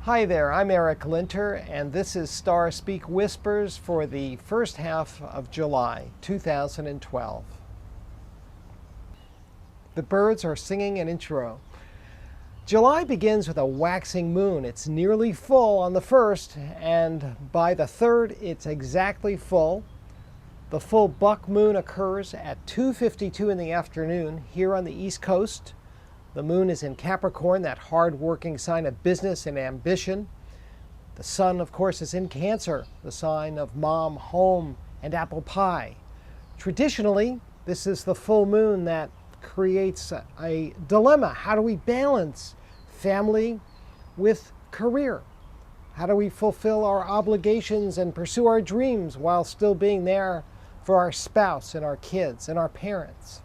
Hi there, I'm Eric Linter, and this is Star Speak Whispers for the first half of July 2012. The birds are singing an intro. July begins with a waxing moon. It's nearly full on the 1st, and by the 3rd, it's exactly full. The full buck moon occurs at 2:52 in the afternoon here on the East Coast. The moon is in Capricorn, that hard-working sign of business and ambition. The sun, of course, is in Cancer, the sign of mom, home, and apple pie. Traditionally, this is the full moon that creates a dilemma. How do we balance family with career? How do we fulfill our obligations and pursue our dreams while still being there for our spouse and our kids and our parents?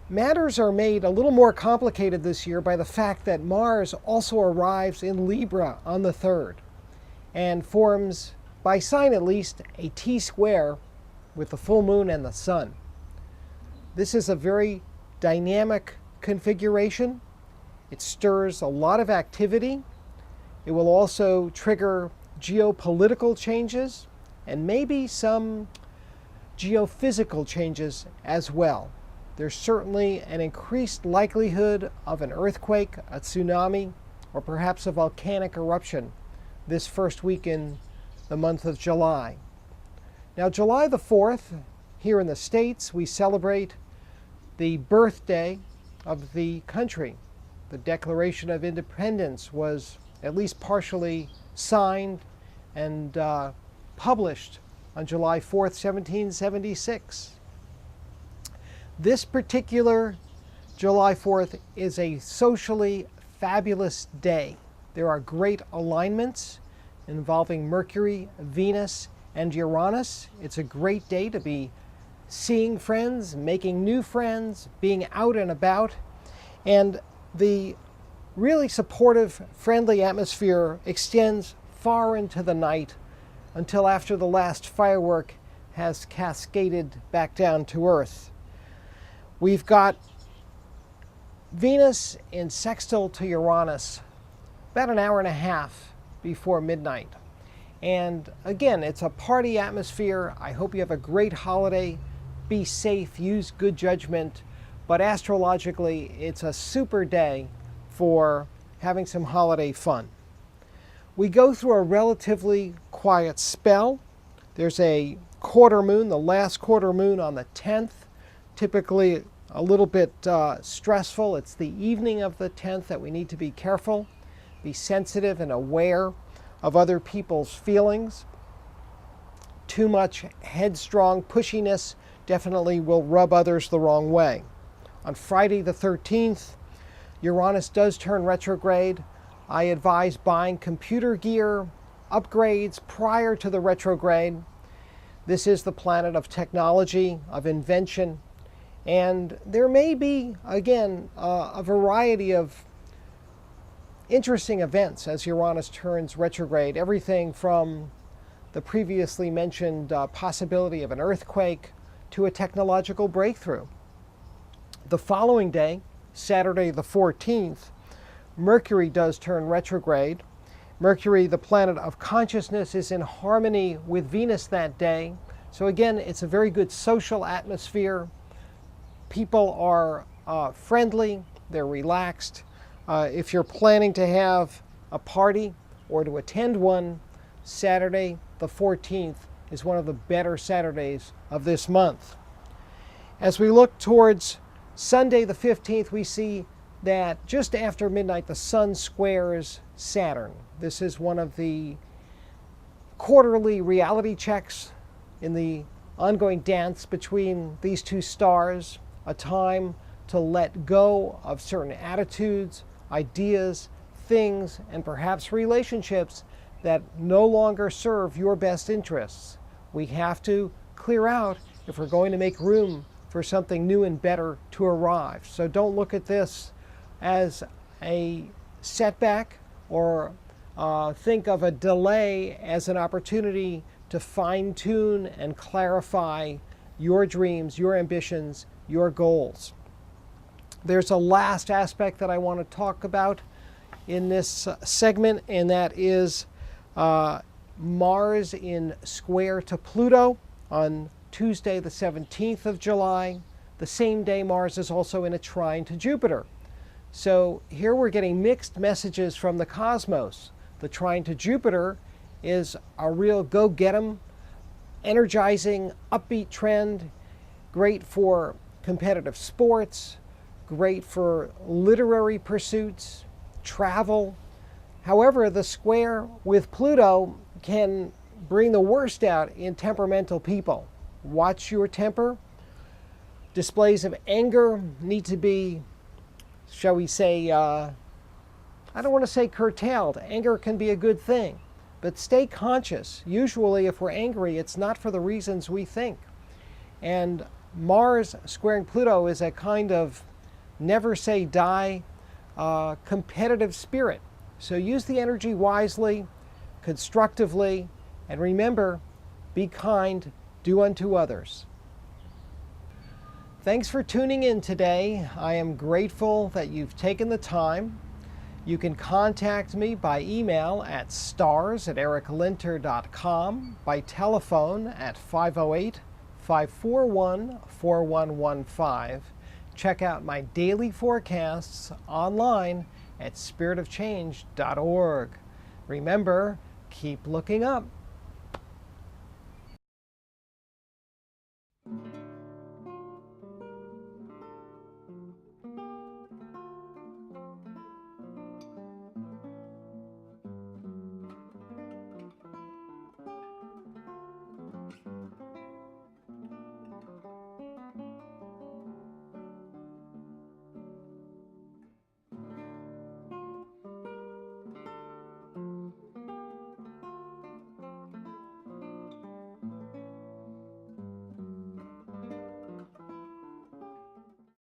Matters are made a little more complicated this year by the fact that Mars also arrives in Libra on the 3rd and forms, by sign at least, a T-square with the full moon and the sun. This is a very dynamic configuration. It stirs a lot of activity. It will also trigger geopolitical changes and maybe some geophysical changes as well. There's certainly an increased likelihood of an earthquake, a tsunami, or perhaps a volcanic eruption this first week in the month of July. Now, July the 4th, here in the States, we celebrate the birthday of the country. The Declaration of Independence was at least partially signed and published on July 4th, 1776. This particular July 4th is a socially fabulous day. There are great alignments involving Mercury, Venus, and Uranus. It's a great day to be seeing friends, making new friends, being out and about. And the really supportive, friendly atmosphere extends far into the night until after the last firework has cascaded back down to Earth. We've got Venus in sextile to Uranus about an hour and a half before midnight. And again, it's a party atmosphere. I hope you have a great holiday. Be safe, use good judgment. But astrologically, it's a super day for having some holiday fun. We go through a relatively quiet spell. There's a quarter moon, the last quarter moon on the 10th. Typically a little bit stressful. It's the evening of the 10th that we need to be careful, be sensitive and aware of other people's feelings. Too much headstrong pushiness definitely will rub others the wrong way. On Friday the 13th, Uranus does turn retrograde. I advise buying computer gear, upgrades prior to the retrograde. This is the planet of technology, of invention, and there may be, again, a variety of interesting events as Uranus turns retrograde. Everything from the previously mentioned possibility of an earthquake to a technological breakthrough. The following day, Saturday the 14th, Mercury does turn retrograde. Mercury, the planet of consciousness, is in harmony with Venus that day. So again, it's a very good social atmosphere. People are friendly, they're relaxed. If you're planning to have a party or to attend one, Saturday the 14th is one of the better Saturdays of this month. As we look towards Sunday the 15th, we see that just after midnight the sun squares Saturn. This is one of the quarterly reality checks in the ongoing dance between these two stars, a time to let go of certain attitudes, ideas, things, and perhaps relationships that no longer serve your best interests. We have to clear out if we're going to make room for something new and better to arrive. So don't look at this as a setback or think of a delay as an opportunity to fine-tune and clarify your dreams, your ambitions, your goals. There's a last aspect that I want to talk about in this segment, and that is Mars in square to Pluto on Tuesday the 17th of July. The same day Mars is also in a trine to Jupiter. So here we're getting mixed messages from the cosmos. The trine to Jupiter is a real go-get-'em, energizing, upbeat trend, great for competitive sports, great for literary pursuits, travel. However, the square with Pluto can bring the worst out in temperamental people. Watch your temper. Displays of anger need to be, shall we say, I don't want to say curtailed. Anger can be a good thing, but stay conscious. Usually if we're angry, it's not for the reasons we think. And Mars squaring Pluto is a kind of never say die competitive spirit. So use the energy wisely, constructively, and remember, be kind, do unto others. Thanks for tuning in today. I am grateful that you've taken the time. You can contact me by email at stars@ericlinter.com, by telephone at 508-541-4115. Check out my daily forecasts online at spiritofchange.org. Remember, keep looking up.